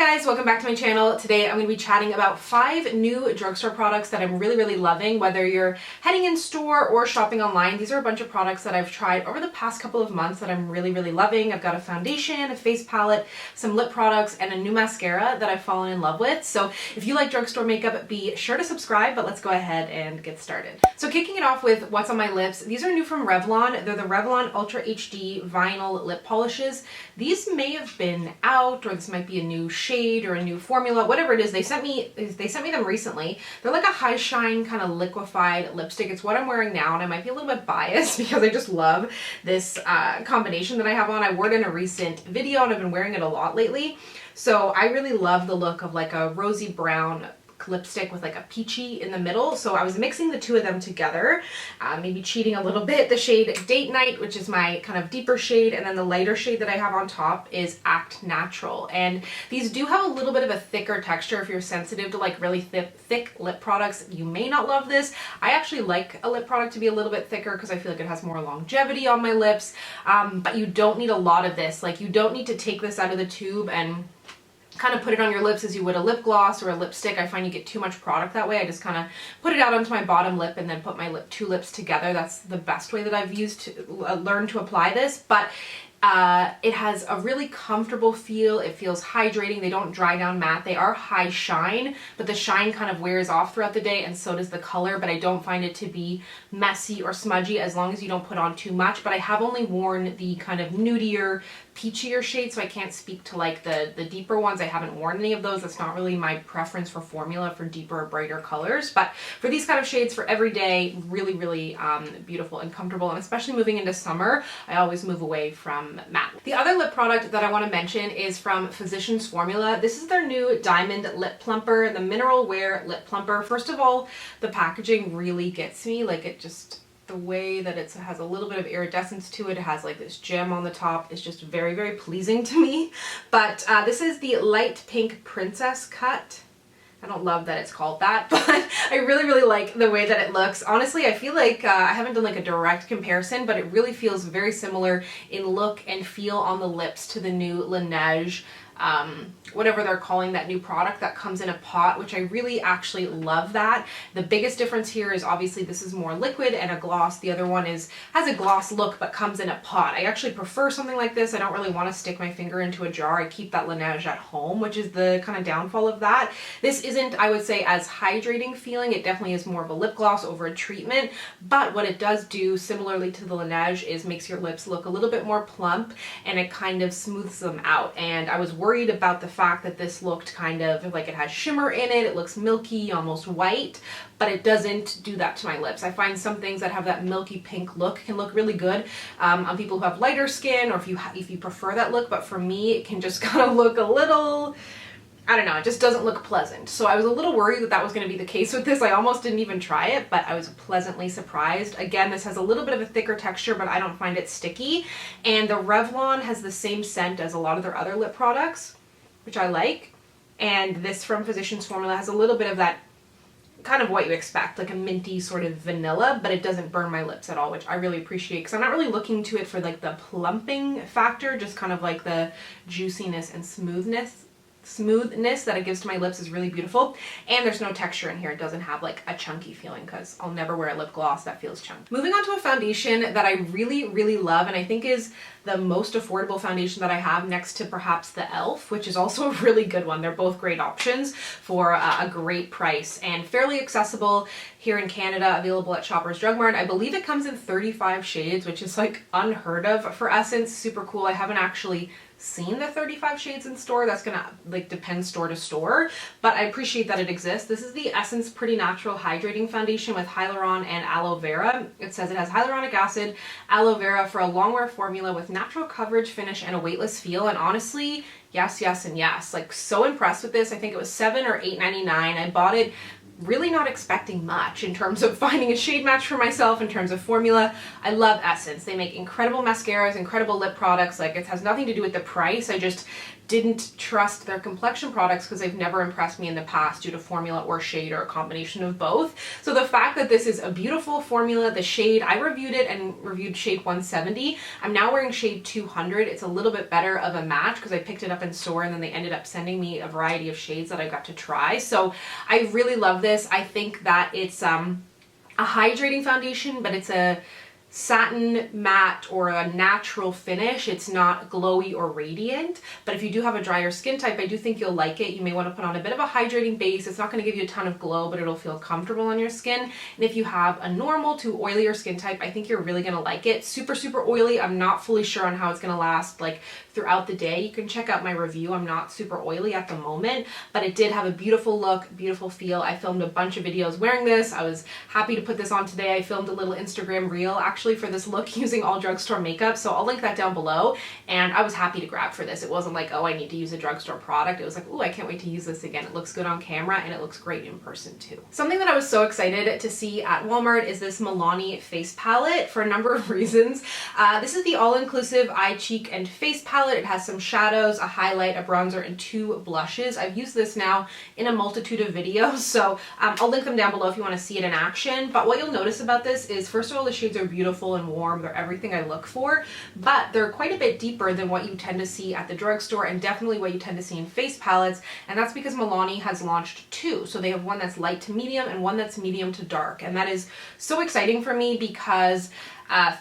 guys, welcome back to my channel. Today I'm going to be chatting about 5 new drugstore products that I'm really loving, whether you're heading in store or shopping online. These are a bunch of products that I've tried over the past couple of months that I'm really loving. I've got a foundation, a face palette, some lip products, and a new mascara that I've fallen in love with. So if you like drugstore makeup, be sure to subscribe, but let's go ahead and get started. So kicking it off with what's on my lips, these are new from Revlon. They're the Revlon Ultra HD Vinyl Lip Polishes. These may have been out, or this might be a new shade or a new formula, whatever it is. They sent me them recently. They're like a high shine kind of liquefied lipstick. It's what I'm wearing now, and I might be a little bit biased because I just love this combination that I have on. I wore it in a recent video and I've been wearing it a lot lately. So I really love the look of like a rosy brown lipstick with like a peachy in the middle. So I was mixing the two of them together, maybe cheating a little bit. The shade Date Night, which is my kind of deeper shade, and then the lighter shade that I have on top is Act Natural. And these do have a little bit of a thicker texture. If you're sensitive to like really thick lip products, you may not love this. I actually like a lip product to be a little bit thicker because I feel like it has more longevity on my lips, but you don't need a lot of this. Like, you don't need to take this out of the tube and kind of put it on your lips as you would a lip gloss or a lipstick. I find you get too much product that way. I just kind of put it out onto my bottom lip and then put my two lips together. That's the best way that I've used to learn to apply this. But it has a really comfortable feel. It feels hydrating. They don't dry down matte. They are high shine, but the shine kind of wears off throughout the day, and so does the color, but I don't find it to be messy or smudgy as long as you don't put on too much. But I have only worn the kind of nudier, peachier shade, so I can't speak to like the deeper ones. I haven't worn any of those. That's not really my preference for formula for deeper or brighter colors, but for these kind of shades for every day, really beautiful and comfortable. And especially moving into summer, I always move away from matte. The other lip product that I want to mention is from Physicians Formula. This is their new Diamond Lip Plumper, the Mineral Wear Lip Plumper. First of all, the packaging really gets me. Like, it just, the way that it has a little bit of iridescence to it. It has like this gem on the top. It's just very pleasing to me. But this is the light pink princess cut. I don't love that it's called that, but I really like the way that it looks. Honestly, I feel like I haven't done like a direct comparison, but it really feels very similar in look and feel on the lips to the new Laneige, whatever they're calling that new product that comes in a pot, which I really actually love that. The biggest difference here is obviously this is more liquid and a gloss. The other one has a gloss look but comes in a pot. I actually prefer something like this. I don't really want to stick my finger into a jar. I keep that Laneige at home, which is the kind of downfall of that. This isn't, I would say, as hydrating feeling. It definitely is more of a lip gloss over a treatment, but what it does do, similarly to the Laneige, is makes your lips look a little bit more plump, and it kind of smooths them out. And I was worried about the fact that this looked kind of like it has shimmer in it. It looks milky, almost white, but it doesn't do that to my lips. I find some things that have that milky pink look can look really good on people who have lighter skin, or if you prefer that look, but for me it can just kind of look a little, I don't know, it just doesn't look pleasant. So I was a little worried that was going to be the case with this. I almost didn't even try it, but I was pleasantly surprised. Again, this has a little bit of a thicker texture, but I don't find it sticky. And the Revlon has the same scent as a lot of their other lip products, which I like. And this from Physicians Formula has a little bit of that kind of what you expect, like a minty sort of vanilla, but it doesn't burn my lips at all, which I really appreciate because I'm not really looking to it for like the plumping factor, just kind of like the juiciness and smoothness that it gives to my lips is really beautiful. And there's no texture in here. It doesn't have like a chunky feeling, because I'll never wear a lip gloss that feels chunky. Moving on to a foundation that I really love, and I think is the most affordable foundation that I have, next to perhaps the e.l.f., which is also a really good one. They're both great options for a great price and fairly accessible here in Canada, available at Shoppers Drug Mart. I believe it comes in 35 shades, which is like unheard of for Essence. Super cool. I haven't actually seen the 35 shades in store. That's gonna like depend store to store, but I appreciate that it exists. This is the Essence Pretty Natural Hydrating Foundation with Hyaluron and Aloe Vera. It says it has hyaluronic acid, aloe vera for a long wear formula with natural coverage, finish, and a weightless feel. And honestly, yes, and yes. Like, so impressed with this. I think it was $7 or $8.99. I bought it really not expecting much in terms of finding a shade match for myself, in terms of formula. I love Essence. They make incredible mascaras, incredible lip products. Like, it has nothing to do with the price. I just didn't trust their complexion products because they've never impressed me in the past due to formula or shade or a combination of both. So the fact that this is a beautiful formula, the shade, I reviewed it and reviewed shade 170. I'm now wearing shade 200. It's a little bit better of a match because I picked it up in store and then they ended up sending me a variety of shades that I got to try. So I really love this. I think that it's a hydrating foundation, but it's a satin matte or a natural finish. It's not glowy or radiant, but if you do have a drier skin type, I do think you'll like it. You may want to put on a bit of a hydrating base. It's not going to give you a ton of glow, but it'll feel comfortable on your skin. And if you have a normal to oilier skin type, I think you're really going to like it. Super, super oily. I'm not fully sure on how it's going to last like throughout the day. You can check out my review. I'm not super oily at the moment, but it did have a beautiful look, beautiful feel. I filmed a bunch of videos wearing this. I was happy to put this on today. I filmed a little Instagram reel actually for this look using all drugstore makeup, so I'll link that down below. And I was happy to grab for this. It wasn't like, oh, I need to use a drugstore product. It was like, oh, I can't wait to use this again. It looks good on camera and it looks great in person too. Something that I was so excited to see at Walmart is this Milani face palette for a number of reasons. This is the all-inclusive eye, cheek, and face palette. It has some shadows, a highlight, a bronzer, and 2 blushes. I've used this now in a multitude of videos, so I'll link them down below if you want to see it in action. But what you'll notice about this is, first of all, the shades are beautiful and warm. They're everything I look for, but they're quite a bit deeper than what you tend to see at the drugstore and definitely what you tend to see in face palettes, and that's because Milani has launched 2. So they have one that's light to medium and one that's medium to dark, and that is so exciting for me because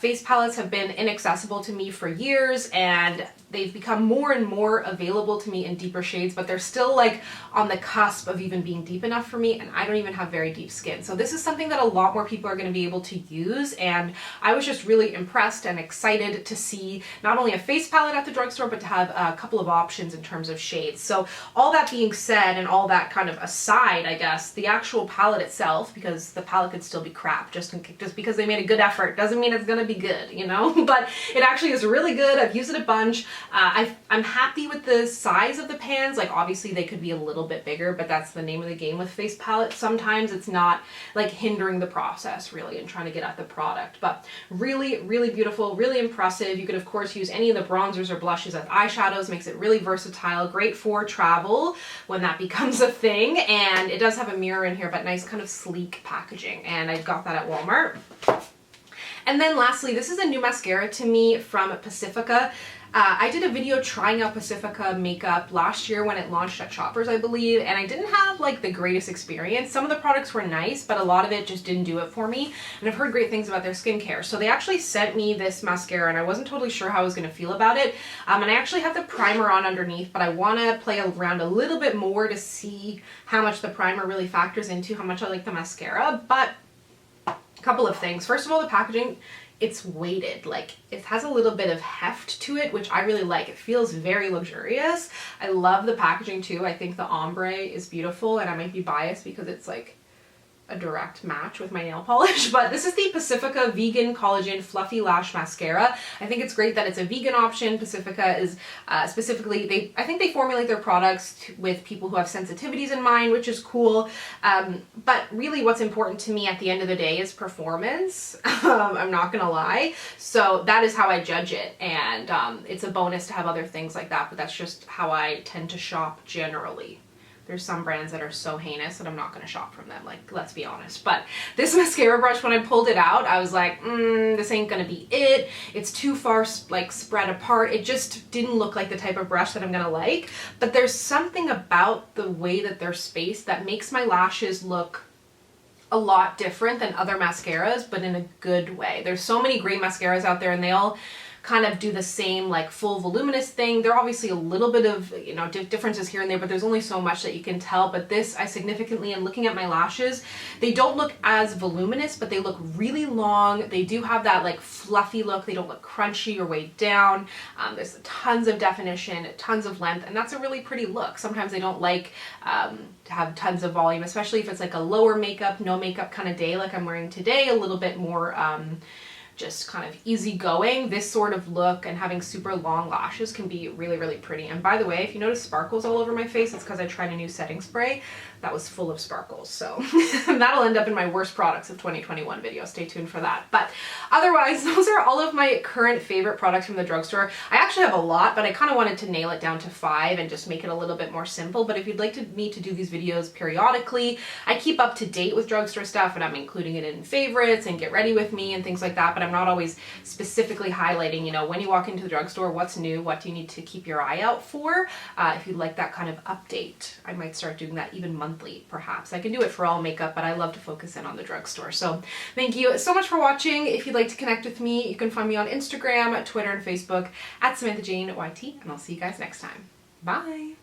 face palettes have been inaccessible to me for years, and they've become more and more available to me in deeper shades, but they're still like on the cusp of even being deep enough for me, and I don't even have very deep skin. So this is something that a lot more people are going to be able to use, and I was just really impressed and excited to see not only a face palette at the drugstore, but to have a couple of options in terms of shades. So all that being said, and all that kind of aside, I guess, the actual palette itself, because the palette could still be crap, just because they made a good effort doesn't mean it's gonna be good, you know? But it actually is really good. I've used it a bunch. I'm happy with the size of the pans. Like, obviously they could be a little bit bigger, but that's the name of the game with face palettes. Sometimes it's not like hindering the process really and trying to get at the product, but really, really beautiful, really impressive. You could of course use any of the bronzers or blushes as eyeshadows, makes it really versatile, great for travel when that becomes a thing. And it does have a mirror in here, but nice kind of sleek packaging. And I got that at Walmart. And then lastly, this is a new mascara to me from Pacifica. I did a video trying out Pacifica makeup last year when it launched at Shoppers, I believe, and I didn't have like the greatest experience. Some of the products were nice, but a lot of it just didn't do it for me, and I've heard great things about their skincare. So they actually sent me this mascara, and I wasn't totally sure how I was going to feel about it, and I actually have the primer on underneath, but I want to play around a little bit more to see how much the primer really factors into how much I like the mascara. But a couple of things. First of all, the packaging, it's weighted. Like, it has a little bit of heft to it, which I really like. It feels very luxurious. I love the packaging too. I think the ombre is beautiful, and I might be biased because it's like a direct match with my nail polish, but this is the Pacifica Vegan Collagen Fluffy Lash Mascara. I think it's great that it's a vegan option. Pacifica is specifically, I think they formulate their products with people who have sensitivities in mind, which is cool. But really what's important to me at the end of the day is performance. I'm not gonna lie. So that is how I judge it. And it's a bonus to have other things like that, but that's just how I tend to shop generally. There's some brands that are so heinous that I'm not going to shop from them, like, let's be honest. But this mascara brush, when I pulled it out, I was like, this ain't going to be it. It's too far, like, spread apart. It just didn't look like the type of brush that I'm going to like. But there's something about the way that they're spaced that makes my lashes look a lot different than other mascaras, but in a good way. There's so many great mascaras out there, and they all kind of do the same like full voluminous thing. There are obviously a little bit of, you know, differences here and there, but there's only so much that you can tell. But this, I significantly, and looking at my lashes, they don't look as voluminous, but they look really long. They do have that like fluffy look. They don't look crunchy or weighed down. There's tons of definition, tons of length, and that's a really pretty look. Sometimes they don't like to have tons of volume, especially if it's like a lower makeup, no makeup kind of day like I'm wearing today, a little bit more just kind of easygoing, this sort of look and having super long lashes can be really, really pretty. And by the way, if you notice sparkles all over my face, it's because I tried a new setting spray that was full of sparkles. So that'll end up in my worst products of 2021 video. Stay tuned for that. But otherwise, those are all of my current favorite products from the drugstore. I actually have a lot, but I kind of wanted to nail it down to 5 and just make it a little bit more simple. But if you'd like me to do these videos periodically, I keep up to date with drugstore stuff, and I'm including it in favorites and get ready with me and things like that. But I'm not always specifically highlighting, you know, when you walk into the drugstore, what's new, what do you need to keep your eye out for. If you'd like that kind of update, I might start doing that even monthly, perhaps. I can do it for all makeup, but I love to focus in on the drugstore. So thank you so much for watching. If you'd like to connect with me, you can find me on Instagram, Twitter, and Facebook at SamanthaJaneYT, and I'll see you guys next time. Bye!